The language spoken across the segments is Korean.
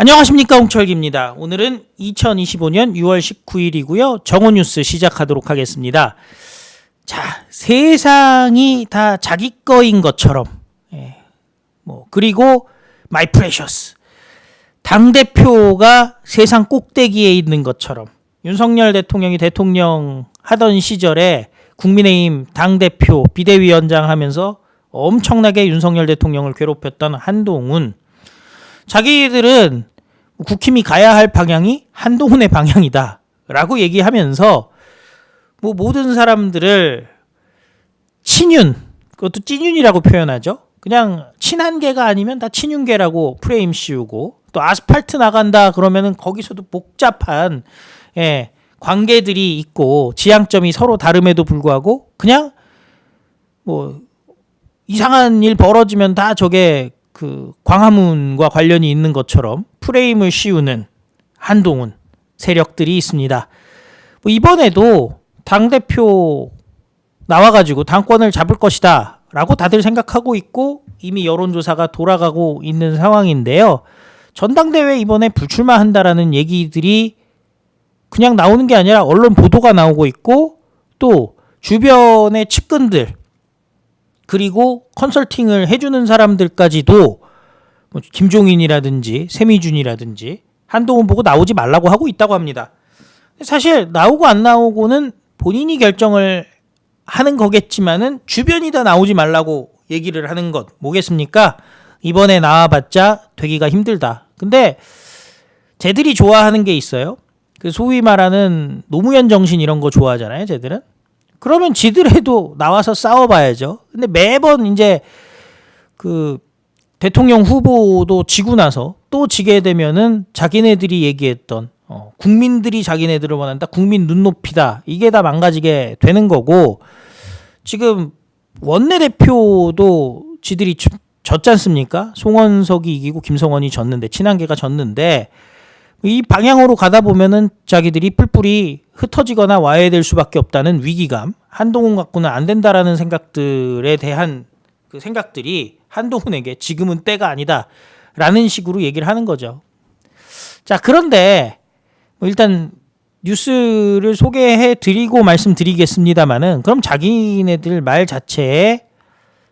안녕하십니까, 홍철기입니다. 오늘은 2025년 6월 19일이고요. 정오뉴스 시작하도록 하겠습니다. 자, 세상이 다 자기 거인 것처럼, 그리고 마이 프레셔스, 당대표가 세상 꼭대기에 있는 것처럼 윤석열 대통령이 대통령 하던 시절에 국민의힘 당대표 비대위원장 하면서 엄청나게 윤석열 대통령을 괴롭혔던 한동훈, 자기들은 국힘이 가야 할 방향이 한동훈의 방향이다 라고 얘기하면서 모든 사람들을 친윤, 그것도 찐윤이라고 표현하죠. 그냥 친한계가 아니면 다 친윤계라고 프레임 씌우고, 또 아스팔트 나간다 그러면은 거기서도 복잡한 관계들이 있고 지향점이 서로 다름에도 불구하고 그냥 이상한 일 벌어지면 다 저게 그 광화문과 관련이 있는 것처럼 프레임을 씌우는 한동훈 세력들이 있습니다. 이번에도 당대표 나와가지고 당권을 잡을 것이다 라고 다들 생각하고 있고 이미 여론조사가 돌아가고 있는 상황인데요. 전당대회 이번에 불출마한다라는 얘기들이 그냥 나오는 게 아니라 언론 보도가 나오고 있고, 또 주변의 측근들 그리고 컨설팅을 해주는 사람들까지도 김종인이라든지 세미준이라든지 한동훈 보고 나오지 말라고 하고 있다고 합니다. 사실 나오고 안 나오고는 본인이 결정을 하는 거겠지만은 주변이 다 나오지 말라고 얘기를 하는 것 뭐겠습니까? 이번에 나와봤자 되기가 힘들다. 근데 쟤들이 좋아하는 게 있어요. 그 소위 말하는 노무현 정신 이런 거 좋아하잖아요, 쟤들은. 그러면 지들해도 나와서 싸워봐야죠. 근데 매번 이제 그 대통령 후보도 지고 나서 또 지게 되면은 자기네들이 얘기했던 국민들이 자기네들을 원한다, 국민 눈높이다, 이게 다 망가지게 되는 거고, 지금 원내대표도 지들이 졌지 않습니까? 송원석이 이기고 김성원이 졌는데, 친한계가 졌는데, 이 방향으로 가다 보면은 자기들이 뿔뿔이 흩어지거나 와해될 수밖에 없다는 위기감, 한동훈 갖고는 안 된다라는 생각들에 대한 그 생각들이 한동훈에게 지금은 때가 아니다 라는 식으로 얘기를 하는 거죠. 자, 그런데 일단 뉴스를 소개해 드리고 말씀드리겠습니다만은, 그럼 자기네들 말 자체에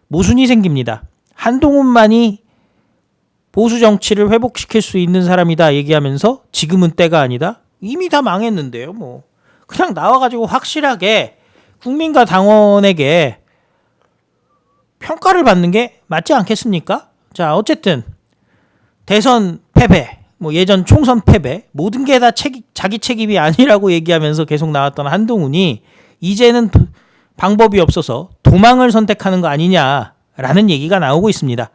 모순이 생깁니다. 한동훈만이 보수 정치를 회복시킬 수 있는 사람이다 얘기하면서 지금은 때가 아니다? 이미 다 망했는데요. 그냥 나와가지고 확실하게 국민과 당원에게 평가를 받는 게 맞지 않겠습니까? 자, 어쨌든 대선 패배, 예전 총선 패배, 모든 게 다 자기 책임이 아니라고 얘기하면서 계속 나왔던 한동훈이 이제는 방법이 없어서 도망을 선택하는 거 아니냐라는 얘기가 나오고 있습니다.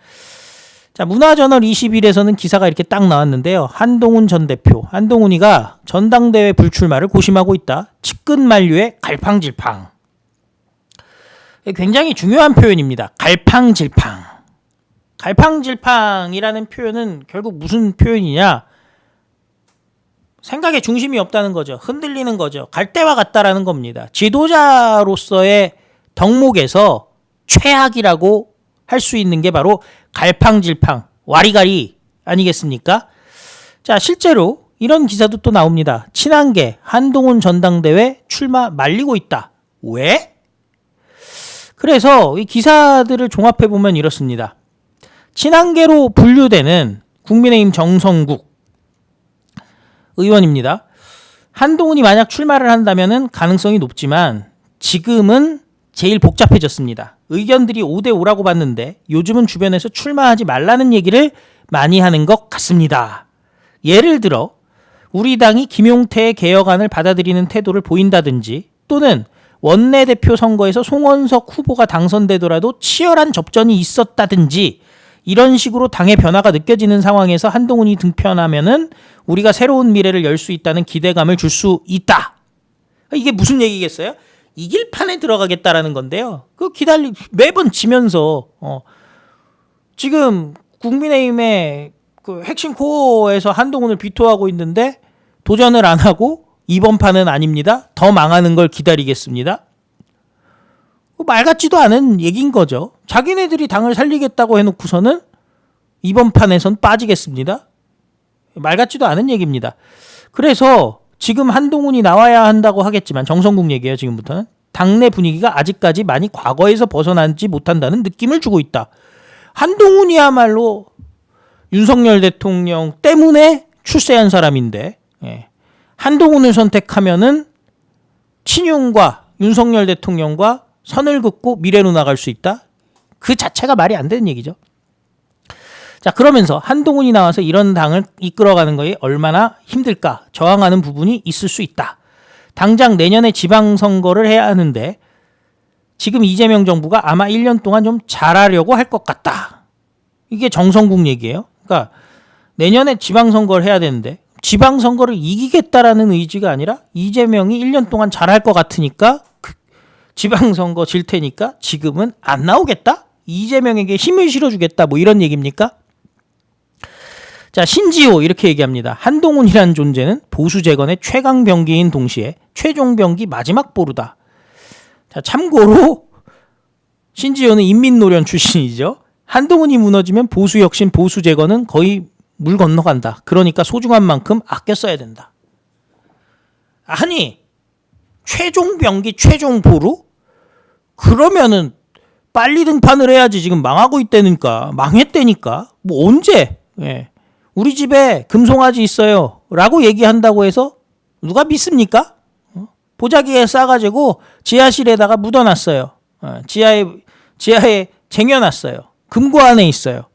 자, 문화저널 21에서는 기사가 이렇게 딱 나왔는데요. 한동훈 전 대표, 한동훈이가 전당대회 불출마를 고심하고 있다. 측근 만류에 갈팡질팡. 굉장히 중요한 표현입니다. 갈팡질팡. 갈팡질팡이라는 표현은 결국 무슨 표현이냐? 생각에 중심이 없다는 거죠. 흔들리는 거죠. 갈대와 같다라는 겁니다. 지도자로서의 덕목에서 최악이라고 할 수 있는 게 바로 갈팡질팡, 와리가리 아니겠습니까? 자, 실제로 이런 기사도 또 나옵니다. 친한계 한동훈 전당대회 출마 말리고 있다. 왜? 그래서 이 기사들을 종합해 보면 이렇습니다. 친한계로 분류되는 국민의힘 정성국 의원입니다. 한동훈이 만약 출마를 한다면은 가능성이 높지만 지금은 제일 복잡해졌습니다. 의견들이 5대5라고 봤는데 요즘은 주변에서 출마하지 말라는 얘기를 많이 하는 것 같습니다. 예를 들어 우리 당이 김용태의 개혁안을 받아들이는 태도를 보인다든지, 또는 원내대표 선거에서 송원석 후보가 당선되더라도 치열한 접전이 있었다든지, 이런 식으로 당의 변화가 느껴지는 상황에서 한동훈이 등편하면은 우리가 새로운 미래를 열 수 있다는 기대감을 줄 수 있다. 이게 무슨 얘기겠어요? 이길 판에 들어가겠다라는 건데요. 매번 지면서 지금 국민의힘의 그 핵심 코어에서 한동훈을 비토하고 있는데 도전을 안 하고 이번 판은 아닙니다, 더 망하는 걸 기다리겠습니다. 말 같지도 않은 얘기인 거죠. 자기네들이 당을 살리겠다고 해놓고서는 이번 판에선 빠지겠습니다. 말 같지도 않은 얘기입니다. 그래서 지금 한동훈이 나와야 한다고 하겠지만 정성국 얘기예요. 지금부터는 당내 분위기가 아직까지 많이 과거에서 벗어나지 못한다는 느낌을 주고 있다. 한동훈이야말로 윤석열 대통령 때문에 출세한 사람인데 한동훈을 선택하면은 친윤과 윤석열 대통령과 선을 긋고 미래로 나갈 수 있다. 그 자체가 말이 안 되는 얘기죠. 자, 그러면서 한동훈이 나와서 이런 당을 이끌어가는 거에 얼마나 힘들까 저항하는 부분이 있을 수 있다. 당장 내년에 지방선거를 해야 하는데 지금 이재명 정부가 아마 1년 동안 좀 잘하려고 할 것 같다. 이게 정성국 얘기예요. 그러니까 내년에 지방선거를 해야 되는데 지방선거를 이기겠다라는 의지가 아니라 이재명이 1년 동안 잘할 것 같으니까 지방선거 질 테니까 지금은 안 나오겠다? 이재명에게 힘을 실어주겠다. 뭐 이런 얘기입니까? 자, 신지호 이렇게 얘기합니다. 한동훈이라는 존재는 보수 재건의 최강 병기인 동시에 최종 병기 마지막 보루다. 자, 참고로 신지호는 인민노련 출신이죠. 한동훈이 무너지면 보수 혁신, 보수 재건은 거의 물 건너간다. 그러니까 소중한 만큼 아껴 써야 된다. 아니, 최종 병기, 최종 보루? 그러면은 빨리 등판을 해야지. 지금 망하고 있다니까. 망했다니까. 뭐 언제? 우리 집에 금송아지 있어요. 라고 얘기한다고 해서 누가 믿습니까? 보자기에 싸가지고 지하실에다가 묻어놨어요. 지하에 쟁여놨어요. 금고 안에 있어요.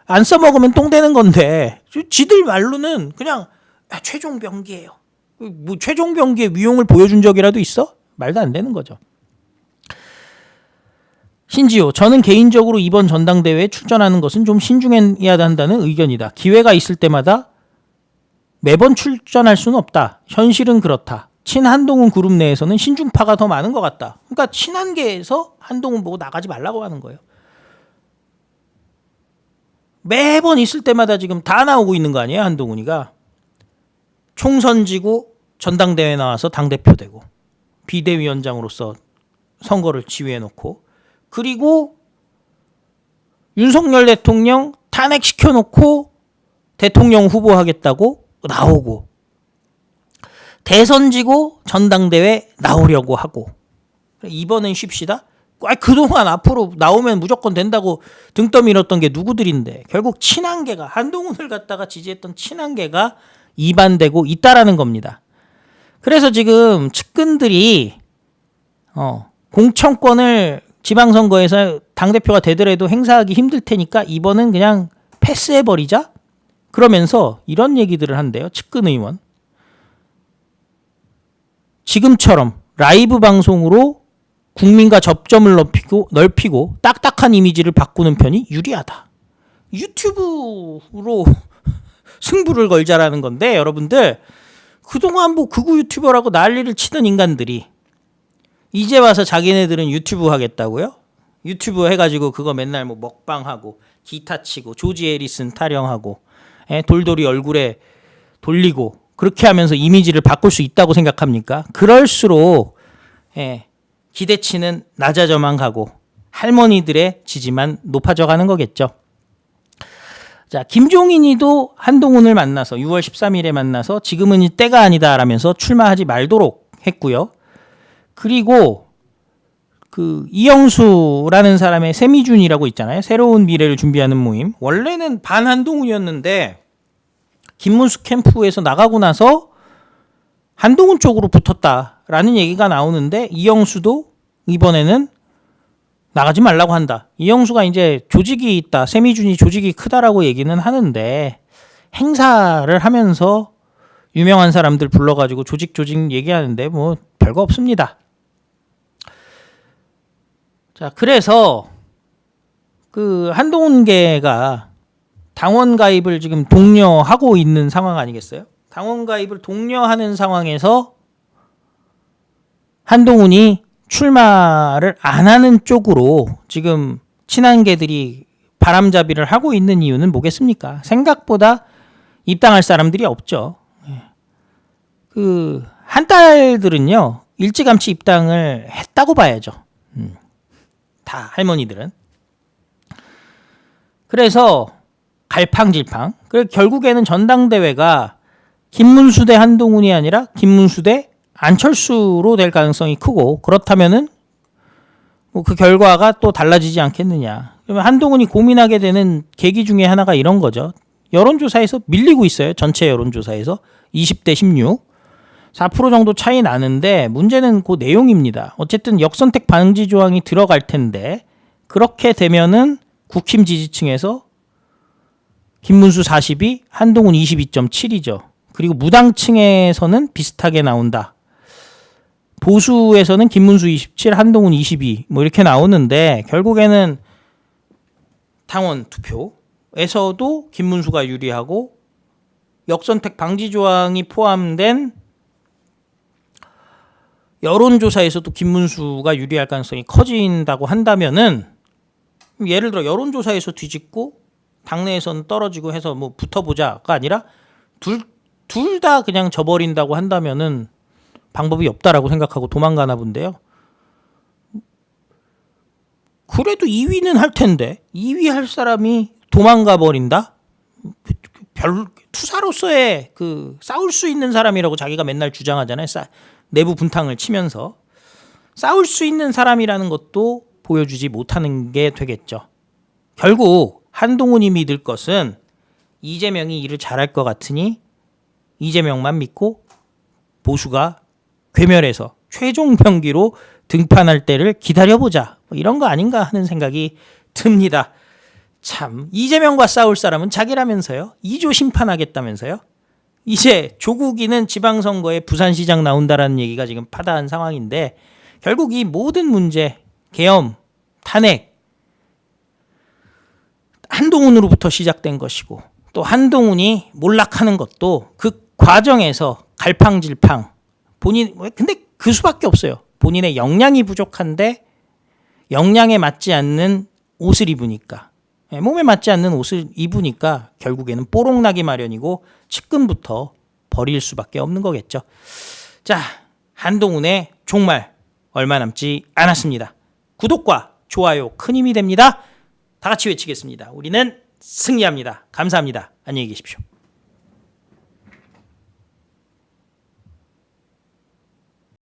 안 써먹으면 똥 되는 건데 지들 말로는 그냥 최종 병기예요. 뭐 최종 병기의 위용을 보여준 적이라도 있어? 말도 안 되는 거죠. 신지호, 저는 개인적으로 이번 전당대회에 출전하는 것은 좀 신중해야 한다는 의견이다. 기회가 있을 때마다 매번 출전할 수는 없다. 현실은 그렇다. 친한동훈 그룹 내에서는 신중파가 더 많은 것 같다. 그러니까 친한계에서 한동훈 보고 나가지 말라고 하는 거예요. 매번 있을 때마다 지금 다 나오고 있는 거 아니에요, 한동훈이가. 총선 지고 전당대회 나와서 당대표 되고 비대위원장으로서 선거를 지휘해놓고 그리고 윤석열 대통령 탄핵시켜놓고 대통령 후보 하겠다고 나오고 대선 지고 전당대회 나오려고 하고 이번엔 쉽시다. 그동안 앞으로 나오면 무조건 된다고 등 떠밀었던 게 누구들인데 결국 친한계가 한동훈을 갖다가 지지했던 친한계가 이반되고 있다라는 겁니다. 그래서 지금 측근들이 공천권을 지방선거에서 당대표가 되더라도 행사하기 힘들 테니까 이번은 그냥 패스해버리자? 그러면서 이런 얘기들을 한대요. 측근 의원. 지금처럼 라이브 방송으로 국민과 접점을 넓히고 딱딱한 이미지를 바꾸는 편이 유리하다. 유튜브로 승부를 걸자라는 건데 여러분들 그동안 뭐 극우 유튜버라고 난리를 치던 인간들이 이제 와서 자기네들은 유튜브 하겠다고요? 유튜브 해가지고 그거 맨날 뭐 먹방하고 기타 치고 조지 해리슨 타령하고 돌돌이 얼굴에 돌리고 그렇게 하면서 이미지를 바꿀 수 있다고 생각합니까? 그럴수록 기대치는 낮아져만 가고 할머니들의 지지만 높아져 가는 거겠죠. 자, 김종인이도 한동훈을 만나서 6월 13일에 만나서 지금은 때가 아니다라면서 출마하지 말도록 했고요. 그리고 그 이영수라는 사람의 세미준이라고 있잖아요. 새로운 미래를 준비하는 모임. 원래는 반한동훈이었는데 김문수 캠프에서 나가고 나서 한동훈 쪽으로 붙었다라는 얘기가 나오는데 이영수도 이번에는 나가지 말라고 한다. 이영수가 이제 조직이 있다. 세미준이 조직이 크다라고 얘기는 하는데 행사를 하면서 유명한 사람들 불러가지고 조직 얘기하는데 뭐 별거 없습니다. 자, 그래서 그 한동훈계가 당원 가입을 지금 독려하고 있는 상황 아니겠어요? 당원 가입을 독려하는 상황에서 한동훈이 출마를 안 하는 쪽으로 지금 친한계들이 바람잡이를 하고 있는 이유는 뭐겠습니까? 생각보다 입당할 사람들이 없죠. 그 한 딸들은요 일찌감치 입당을 했다고 봐야죠. 다 할머니들은. 그래서 갈팡질팡. 그래 결국에는 전당대회가 김문수 대 한동훈이 아니라 김문수 대 안철수로 될 가능성이 크고, 그렇다면은 뭐 그 결과가 또 달라지지 않겠느냐. 그러면 한동훈이 고민하게 되는 계기 중에 하나가 이런 거죠. 여론조사에서 밀리고 있어요. 전체 여론조사에서 20대 16, 4% 정도 차이 나는데 문제는 그 내용입니다. 어쨌든 역선택 방지 조항이 들어갈 텐데, 그렇게 되면은 국힘 지지층에서 김문수 42, 한동훈 22.7이죠. 그리고 무당층에서는 비슷하게 나온다. 보수에서는 김문수 27, 한동훈 22 뭐 이렇게 나오는데, 결국에는 당원 투표에서도 김문수가 유리하고 역선택 방지 조항이 포함된 여론조사에서도 김문수가 유리할 가능성이 커진다고 한다면은, 예를 들어 여론조사에서 뒤집고 당내에서는 떨어지고 해서 뭐 붙어보자가 아니라 둘 다 그냥 져버린다고 한다면은 방법이 없다라고 생각하고 도망가나 본데요. 그래도 2위는 할 텐데 2위 할 사람이 도망가 버린다? 별 투사로서의 그 싸울 수 있는 사람이라고 자기가 맨날 주장하잖아요. 내부 분탕을 치면서 싸울 수 있는 사람이라는 것도 보여주지 못하는 게 되겠죠. 결국 한동훈이 믿을 것은 이재명이 일을 잘할 것 같으니 이재명만 믿고 보수가 괴멸해서 최종 병기로 등판할 때를 기다려보자, 뭐 이런 거 아닌가 하는 생각이 듭니다. 참, 이재명과 싸울 사람은 자기라면서요. 2조 심판하겠다면서요. 이제 조국이는 지방선거에 부산시장 나온다라는 얘기가 지금 파다한 상황인데, 결국 이 모든 문제, 계엄, 탄핵, 한동훈으로부터 시작된 것이고, 또 한동훈이 몰락하는 것도 그 과정에서 갈팡질팡, 근데 그 수밖에 없어요. 본인의 역량이 부족한데 역량에 맞지 않는 옷을 입으니까, 몸에 맞지 않는 옷을 입으니까 결국에는 뽀록나기 마련이고 측근부터 버릴 수밖에 없는 거겠죠. 자, 한동훈의 종말 얼마 남지 않았습니다. 구독과 좋아요 큰 힘이 됩니다. 다 같이 외치겠습니다. 우리는 승리합니다. 감사합니다. 안녕히 계십시오.